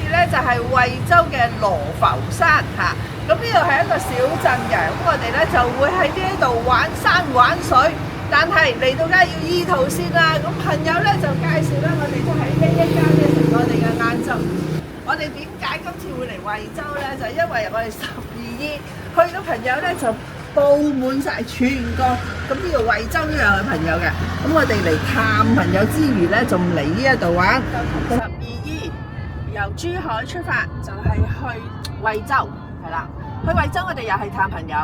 咧就係惠州嘅羅浮山嚇。咁呢度係一個小鎮嘅，咁我哋咧就會喺呢度玩山玩水，但係嚟到梗係要依途先啦。咁朋友咧就介紹咧，我哋就喺呢一間嘅食我哋嘅晏晝。我哋點解今次會嚟惠州咧？就因為我哋12姨去到朋友咧就佈滿晒全國，咁呢度惠州都有朋友嘅。咁我哋嚟探朋友之餘咧，仲嚟呢一度玩。12姨由珠海出發就係去惠州。係啦，去惠州我哋又係探朋友，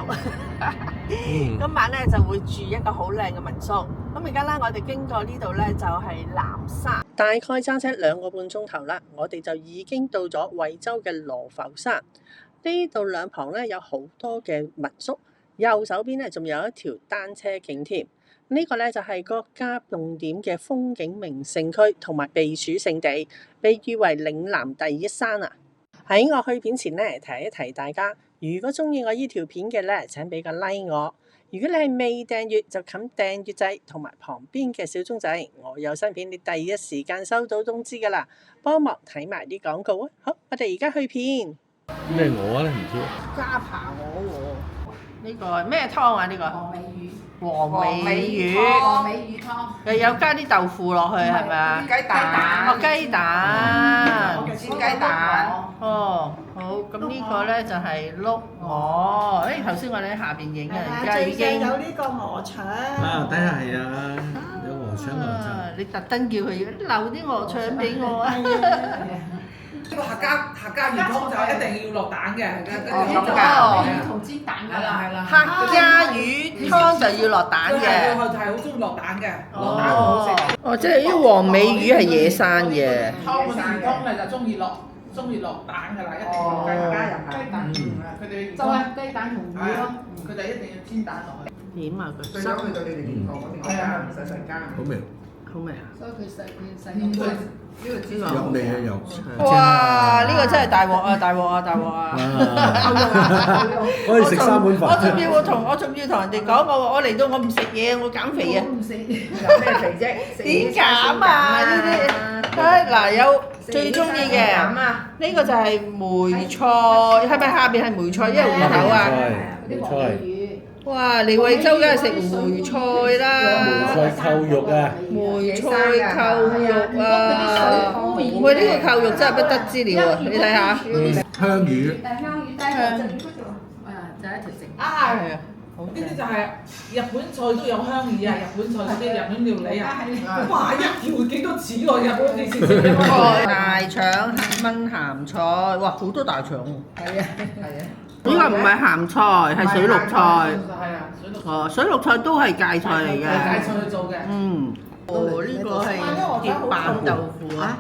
今晚咧就會住一個好靚嘅民宿。咁而家咧，我哋經過呢度咧就係南山，大概揸車2個半鐘頭啦，我哋就已經到咗惠州嘅羅浮山。呢度兩旁咧有好多嘅民宿，右手邊咧仲有一條單車徑添。呢個咧就係國家重點嘅風景名勝區同埋避暑勝地，被譽為嶺南第一山啊！喺我去片前咧，提一提大家，如果中意我呢條片嘅咧，請俾個 like 我。如果你係未訂閱，就撳訂閱掣同埋旁邊嘅小鐘仔，我有新片你第一時間收到通知噶啦。幫忙睇埋啲廣告啊！好，我哋而家去片。咩鵝咧？唔知。加扒鵝喎，呢個咩湯啊？呢個黃尾魚。黃尾魚，黃尾魚湯。又有加啲豆腐落去係咪啊？雞蛋。哦，雞蛋。煎雞蛋。哦，好，咁呢個咧就係碌鵝。誒，頭先我哋喺下邊影嘅，而家已經有呢個鵝腸。啊，底下係啊，有鵝腸鵝腸。你特登叫佢留啲鵝腸俾我啊！呢個客家魚湯就一定要落蛋嘅，魚同煎蛋㗎啦，係啦。客家魚湯就要落蛋嘅。佢係好中意落蛋嘅，落蛋好好食。哦，即係啲黃尾魚係野生嘅。湯嗰啲魚湯咧就中意落蛋㗎啦，一定要加入雞蛋。佢哋就係雞蛋同魚咯。佢哋一定要煎蛋落去。點啊佢？對咗佢對你哋健康嗰邊，係啊，唔使加。好味。好味啊！所以佢細咁呢個煎蛋有味啊有。哇！呢個真係大鑊啊！大鑊啊！大鑊啊！可以食3碗飯。我仲要同人哋講，我嚟到我唔食嘢，我減肥啊！唔食。有咩肥啫？點減啊？呢啲嗱有最中意嘅，呢個就係梅菜，係咪下邊係梅菜？因為芋頭啊！梅菜。哇！嚟惠州梗係食梅菜啦！梅菜扣肉啊！梅菜扣肉啊！喂，呢個扣肉真係不得之了啊！你睇下。香魚。香魚低香嗰條，就一條直。啊，係啊，好呢啲就係日本菜都有香魚啊！日本菜嗰啲日本料理啊，哇！一條幾多錢喎？日本你食食嘅嘛？大腸炆鹹菜，哇！好多大腸喎。係啊，係啊。呢個唔係鹹菜，係水綠菜。係啊，水綠菜。哦，水綠菜都係芥菜嚟嘅。芥菜去做嘅。嗯。哦，呢個係鐵板豆腐啊！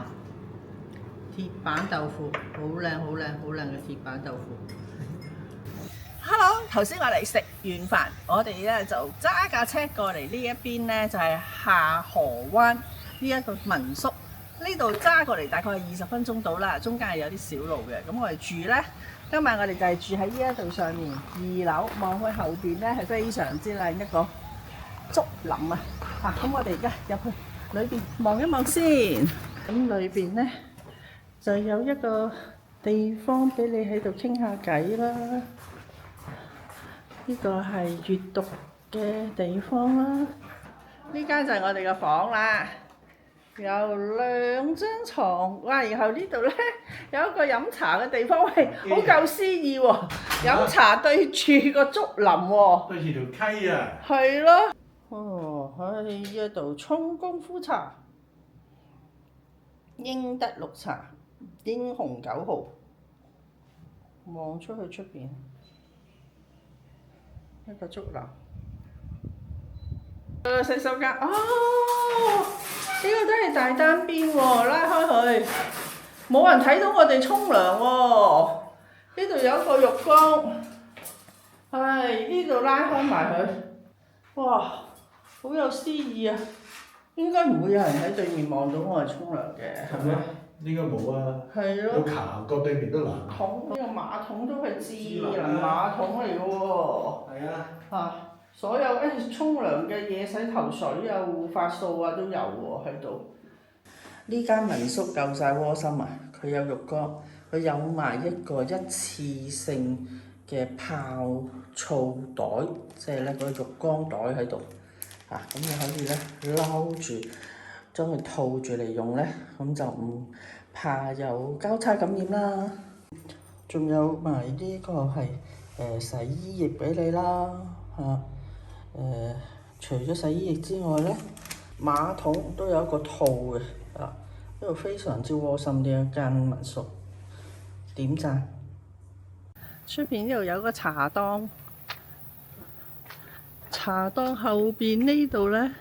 鐵板豆腐，好靚好靚好靚嘅鐵板豆腐。Hello， 頭先我哋食完飯，我哋咧就揸架車過嚟呢一邊咧，就係下河灣呢一個民宿。呢度揸過嚟大概係20分鐘到啦，中間係有啲小路嘅。咁我哋住咧，今晚我哋就係住喺呢一度上面2樓，望去後邊咧係非常之靚一個竹林啊！咁我哋而家入去裏邊望一望先。咁裏邊咧就有一個地方俾你喺度傾下偈啦。呢個係閲讀嘅地方啦。呢間就係我哋嘅房啦。有2張床，哇！然後呢度咧有一個飲茶嘅地方，喂，好夠詩意喎！飲茶對住個竹林喎，對住條溪啊！係咯。哦，喺呢一度沖功夫茶，英德綠茶，英雄9號。望出去出邊，一個竹林。洗手間，哦，呢個都係大單邊喎，拉開佢，冇人睇到我哋沖涼喎。呢度有一個浴缸，係呢度拉開埋佢，哇，好有詩意啊！應該唔會有人喺對面望到我哋沖涼嘅，係咪？應該冇啊。係咯。有行過對面都難。桶呢個馬桶都係智能馬桶嚟嘅喎。係啊。嚇！所有沖涼嘅嘢，洗頭水啊、護髮素啊都有喎喺度。呢間民宿夠晒窩心啊！佢有浴缸，佢有埋一個一次性嘅泡澡袋，即係咧個浴缸袋喺度。咁你可以咧撈住，將佢套住嚟用咧，咁就唔怕有交叉感染啦。仲有埋呢個係洗衣液俾你啦，除咗洗衣液之外咧，馬桶都有一個套嘅，呢度非常之窩心嘅一間民宿，點讚。出邊呢度有個茶檔，茶檔後邊呢度咧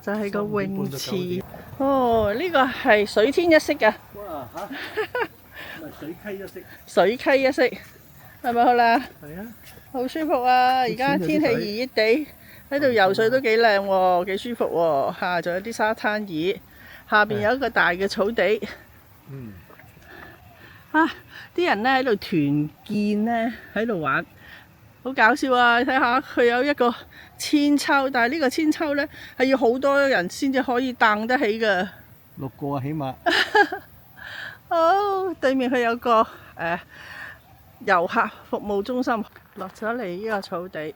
就係個泳池。哦，呢個係水天一色㗎。哇嚇！水溪一色。水溪一色，係咪好啦？係啊。好舒服啊！而家天氣熱熱地，喺度游水都幾靚喎，幾舒服喎。仲有啲沙灘椅，下邊有一個大嘅草地。嗯。啲人咧喺度團建咧，喺度玩，好搞笑啊！你睇下佢有一個千秋，但係呢個千秋咧係要好多人先至可以掟得起嘅。6個啊，起碼。好，對面佢有個遊客服務中心，落咗嚟呢個草地，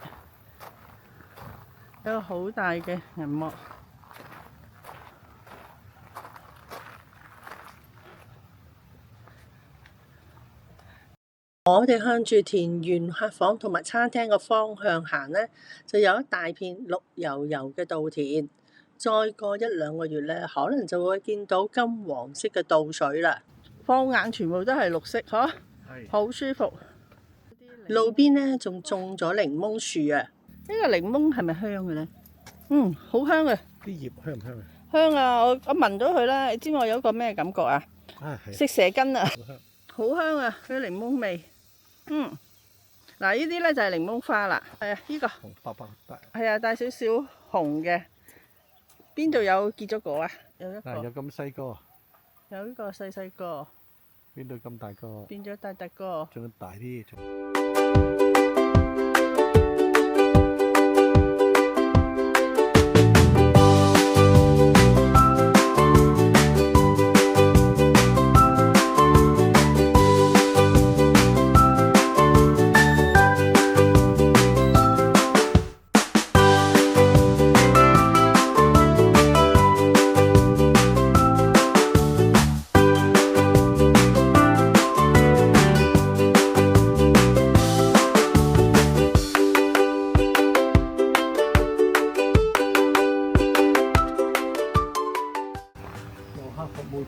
有個好大嘅銀幕。我哋向住田園客房同埋餐廳嘅方向行呢，就有一大片綠油油嘅稻田。再過1-2個月呢，可能就會見到金黃色嘅稻穗啦。放眼全部都係綠色，好舒服。路邊呢仲種咗檸檬樹啊！呢個檸檬係咪香嘅呢？好香啊！啲葉香唔香啊？香啊！我聞到佢啦，你知我有一個咩感覺啊？食蛇羹啊！好香啊！佢檸檬味。嗱，呢啲咧就係檸檬花啦。係啊，呢個紅白白帶。係啊，帶少少紅嘅。邊度有結咗果啊？有一個。有咁細個。有呢個細細個。邊度咁大個？變咗大大個。仲要大啲，仲。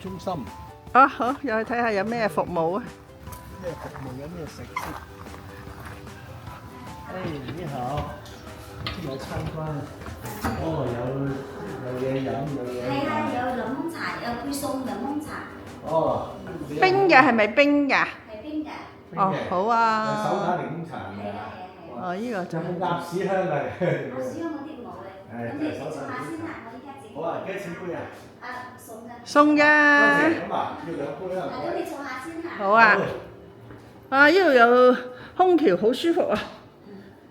中心好，又去睇下有咩服務啊？咩服務有咩食先？你好，嚟參觀。有嘢飲，有嘢。係啊，有檸檬茶，有配送檸檬茶。冰嘅係咪冰㗎？係冰㗎。好啊。有手打檸檬茶㗎。呢個就係鴨屎香㗎。鴨屎香嗰啲冇咧。咁你做下先啦，我依家自己。好啊，幾多錢杯啊？送㗎。送㗎。咁啊，要2杯啦。咁你做下先啦。好啊。呢度有空調，好舒服啊。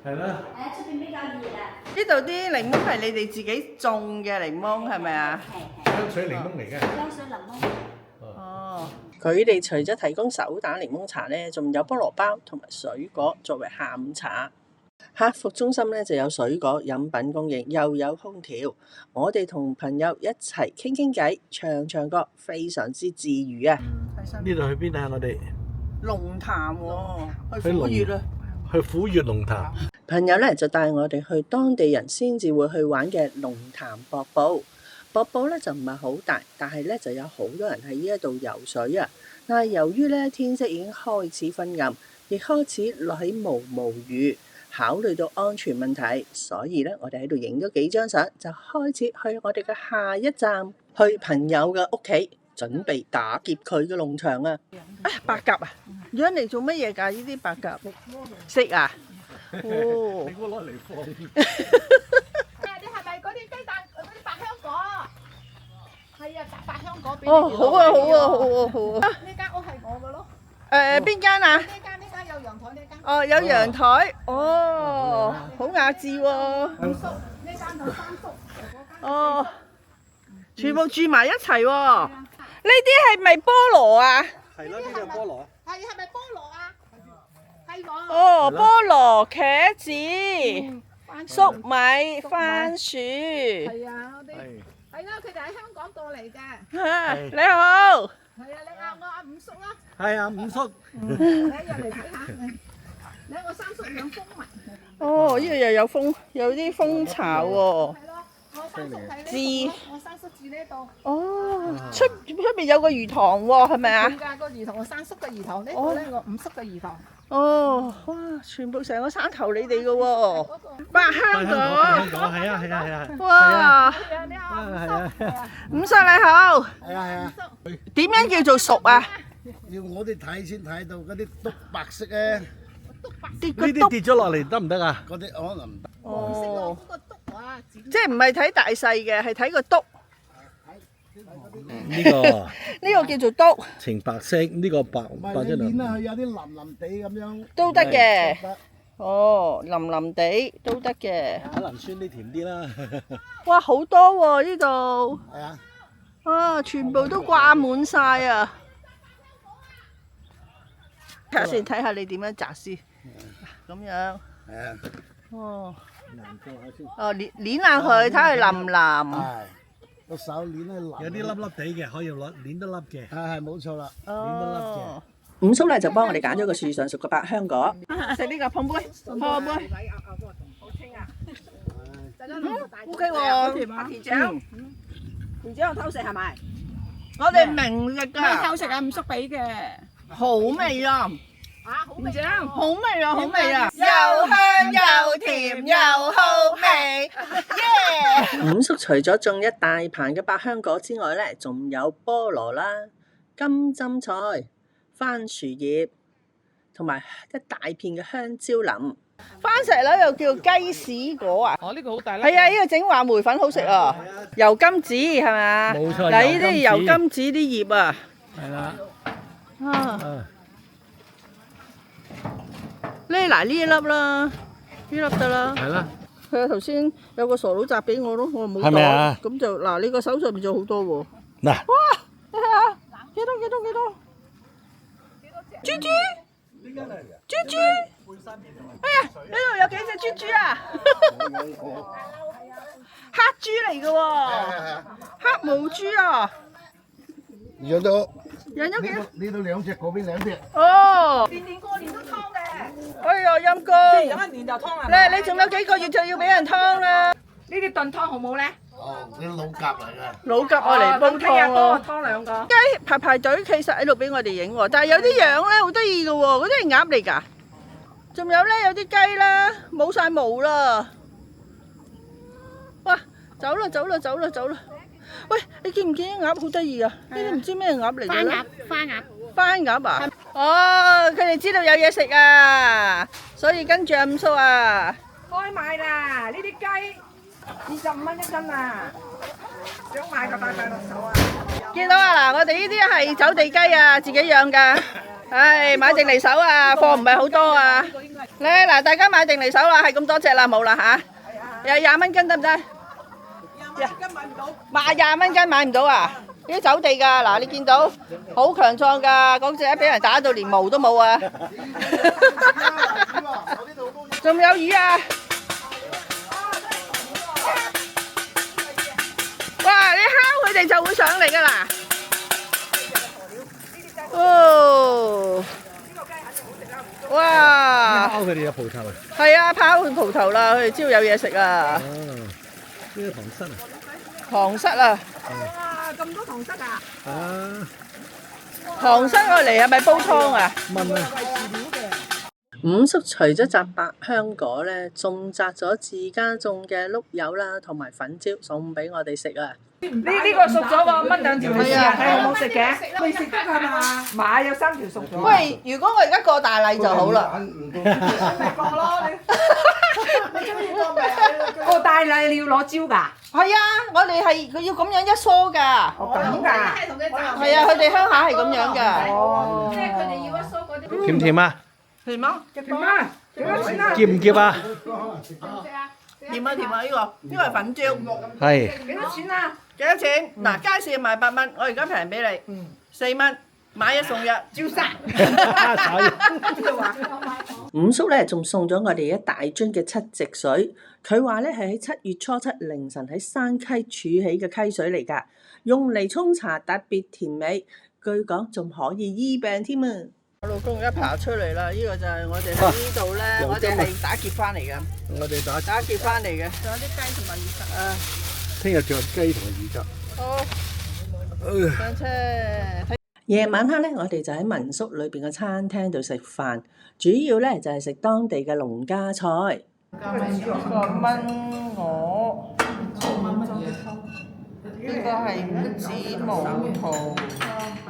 係啦。出邊比較熱啊。呢度啲檸檬係你哋自己種嘅檸檬係咪啊？係。香水檸檬嚟嘅。香水檸檬。佢哋除咗提供手打檸檬茶呢，仲有菠蘿包同埋水果作為下午茶。客服中心呢就有水果飲品供應，又有空調。我哋同朋友一齊傾傾偈、唱歌，非常之自愉啊！呢度去邊啊？我哋龍潭喎，去虎穴啊！去虎穴龍潭。朋友呢就帶我哋去當地人先至會去玩嘅龍潭瀑布。瀑布呢就唔係好大，但係呢就有好多人喺呢一度游水啊！但係由於呢天色已經開始昏暗，亦開始落起毛毛雨，考慮到安全問題，所以呢我哋喺度影咗幾張相，就開始去我哋嘅下一站，去朋友嘅屋企，準備打劫佢嘅農場啊！白鴿啊，養嚟做乜嘢㗎？呢啲白鴿食啊？你估攞嚟放？你係咪嗰啲雞蛋嗰啲百香果？係啊，百香果俾好啊，好啊，好啊！呢間屋係我嘅咯。邊間啊？呢間有陽台呢間。有陽台。好雅致喎。二叔，呢間就3叔。全部住埋一齊喎。呢啲係咪菠蘿啊？係咯，呢個菠蘿。係咪菠蘿啊？係喎。哦，菠蘿、茄子、粟米、番薯。係啊，我哋係啦，佢哋喺香港過嚟嘅。你好。係啊，你嗌我阿五叔啦。係啊，五叔。你入嚟睇下。你我三叔養蜂蜜。哦，呢度又有蜂，有啲蜂巢喎。係咯，我三叔喺呢度。我三叔住呢度。哦，出邊有個魚塘喎，係咪啊？點解個魚塘？我三叔嘅魚塘，呢個咧我五叔嘅魚塘。哦，哇！全部成個山頭你哋嘅喎，百香果。係啊。哇！你好，五叔你好。係啊，點樣叫做熟啊？要我哋睇先睇到嗰啲篤白色咧，跌個呢啲篤。跌咗落嚟得唔得啊？嗰啲可能唔得。哦，嗰個篤啊，即係唔係睇大細嘅，係睇個篤。呢個呢個叫做篤，呈白色，呢個白唔係白咗你捏兩。啊，佢有啲腍腍地咁樣。都得嘅。得哦，腍腍地都得嘅。可能酸啲甜啲啦。哇，好多喎呢度。係啊，啊，全部都掛滿晒啊！睇下先，睇下你點樣摘先。咁樣。係啊，哦。難過下先。哦，捏下佢，睇下佢腍唔腍。係個手捏咧腍。有啲粒粒地嘅，可以攞攣得粒嘅。係冇錯啦。哦。五叔咧就幫我哋揀咗個樹上熟嘅百香果。食呢個碰杯，碰杯。O K 喎，阿田長。田長我偷食係咪？我哋明日㗎。偷食啊，五叔俾嘅。好味啊！啊，好味啊！好味啊！好味啊！又香又甜又好味，耶！五叔除咗種一大棚嘅百香果之外咧，仲有菠蘿啦、金針菜、番薯葉，同埋一大片嘅香蕉林。番石榴又叫雞屎果啊！哦，呢個好大粒。係啊，呢個整話梅粉好食啊！油金子係咪啊？冇錯嗱，呢啲油金子啲葉啊。係啦。啊！嗱呢一粒啦，呢粒得啦。係啦。佢啊頭先有個傻佬摘俾我咯，我冇係咪啊咁就嗱，你個手上面仲好多喎。嗱。哇！你睇下，幾多？豬豬。豬豬。哎呀，呢度有幾隻豬豬啊！黑豬嚟嘅喎，黑毛豬啊！養咗幾多？呢度兩隻，嗰邊兩隻。哦！年過年都劏嘅。哎呀，陰公！有一年就劏啦。你仲有幾個月就要俾人劏啦？呢啲燉湯好冇咧？哦，啲老鴿嚟嘅。老鴿我嚟煲湯咯。湯兩個。雞排隊其實喺度俾我哋影喎，但係有啲樣咧好得意嘅喎，嗰啲係鴨嚟㗎。仲有咧，有啲雞咧冇晒毛啦。哇！走啦！喂，你見唔見啲鴨好得意啊？呢啲唔知咩鴨嚟嘅咧？番鴨啊！哦，佢哋知道有嘢食啊，所以跟住阿五叔啊。開賣啦！呢啲雞25蚊一斤啊！想買就快落手啊！見到啊嗱，我哋呢啲係走地雞啊，自己養㗎。唉，買定離手啊，貨唔係好多啊。嚟嗱，大家買定離手啦，係咁多隻啦，冇啦嚇。又20蚊斤得唔得？20蚊斤買唔到。20蚊斤買唔到啊？呢啲走地㗎，嗱你見到好強壯㗎，嗰隻俾人打到連毛都冇啊！仲有魚啊！哇！你敲佢哋就會上嚟㗎啦。哦！哇！拋佢哋嘅蒲頭。係啊，拋佢蒲頭啦，佢哋知道有嘢食啊。哦，呢個塘虱啊。塘虱啊！哇！咁多糖色啊！啊。塘虱我嚟係咪煲湯啊？炆啊！五叔除咗摘百香果咧，仲摘咗自家種嘅碌柚啦，同埋粉椒送俾我哋食啊！呢個熟咗喎，炆兩條嚟試下睇好唔好食嘅？未食得係嘛？買有3條熟咗。喂，如果我而家過大禮就好啦。咪過咯你中意過咪？過大禮你要攞蕉㗎？係啊，我哋係佢要咁樣一梳㗎。咁㗎？係啊，佢哋鄉下係咁樣㗎。哦。即係佢哋要一梳嗰啲。甜唔甜啊？係嗎？點啊？幾多錢啊？澀唔澀啊？食啊！食甜啊甜啊！呢個係粉椒，係幾多錢啊？幾多錢？嗱，街市賣8蚊，我而家平俾你4蚊，買一送一，招殺！五叔咧仲送咗我哋一大樽嘅七夕水，佢話咧係喺7月初7凌晨喺山溪儲起嘅溪水嚟㗎，用嚟沖茶特別甜美，據講仲可以醫病添啊！我老公而家爬出嚟啦，呢個就係我哋喺呢度咧，我哋係打劫翻嚟嘅，我哋打劫翻嚟嘅，仲有啲雞同埋魚汁啊！聽日仲有雞同魚汁。好，上車。夜晚黑咧，我哋就喺民宿裏邊嘅餐廳度食飯，主要咧就係食當地嘅農家菜。個炆鵝，呢個係五指毛肚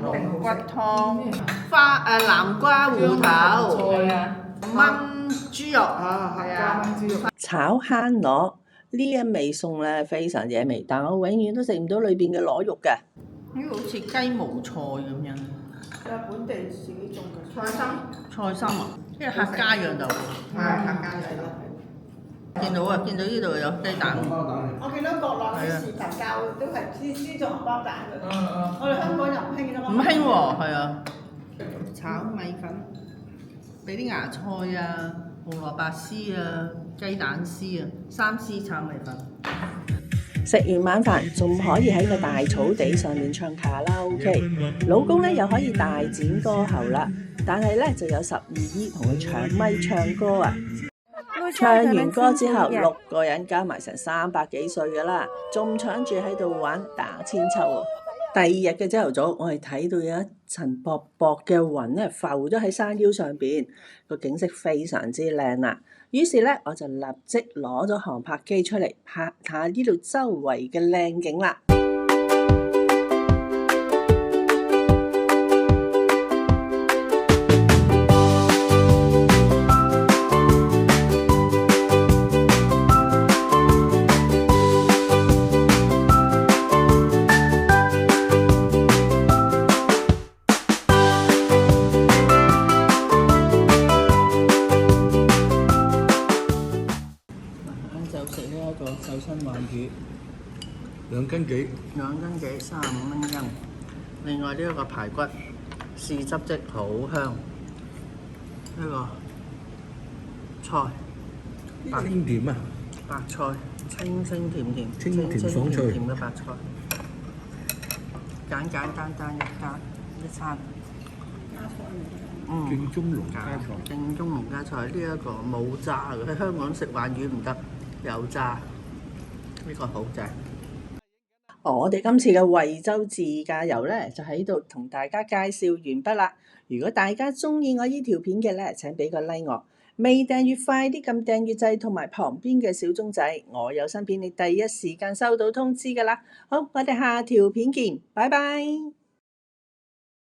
龍骨湯，南瓜芋頭，炆豬肉啊，係啊，炒蝦螺呢一味餸咧非常惹味，但我永遠都食唔到裏邊嘅螺肉嘅。呢個好似雞毛菜咁樣。係本地自己種嘅菜心啊，呢個客家釀豆腐。係客家嚟咯。見到啊，見到呢度有雞蛋。我見到國內啲視頻教都係先做荷包蛋嘅，我哋香港又唔興㗎嘛。唔興喎，係啊。炒米粉，俾啲芽菜啊、紅蘿蔔絲啊、雞蛋絲啊、3絲炒米粉。食完晚飯仲可以喺個大草地上面唱卡拉 OK， 老公咧又可以大展歌喉啦，但係咧就有12姨同佢搶咪唱歌啊！唱完歌之後，6個人加埋成300幾歲噶啦，仲搶住喺度玩打千秋喎。第二日嘅朝頭早，我哋睇到有一層薄薄嘅雲咧浮咗喺山腰上邊，個景色非常之靚啦。於是咧，我就立即攞咗航拍機出嚟拍下呢度周圍嘅靚景啦。就食呢一個瘦身鯇魚2斤幾，2斤幾，35蚊斤。另外呢一個排骨，豉汁漬好香。呢個菜，清甜啊！白菜，清清甜甜，清甜爽脆甜嘅白菜，簡簡單單一餐。正宗農家菜。正宗農家菜呢一個冇渣嘅，喺香港食鯇魚唔得，有渣。呢個好正。我哋今次嘅惠州自駕遊咧，就喺度同大家介紹完畢啦。如果大家中意我呢條片嘅咧，請俾個 like 我。未訂閱快啲撳訂閱掣同埋旁邊嘅小鐘仔，我有新片你第一時間收到通知㗎啦。好，我哋下條片見，拜拜。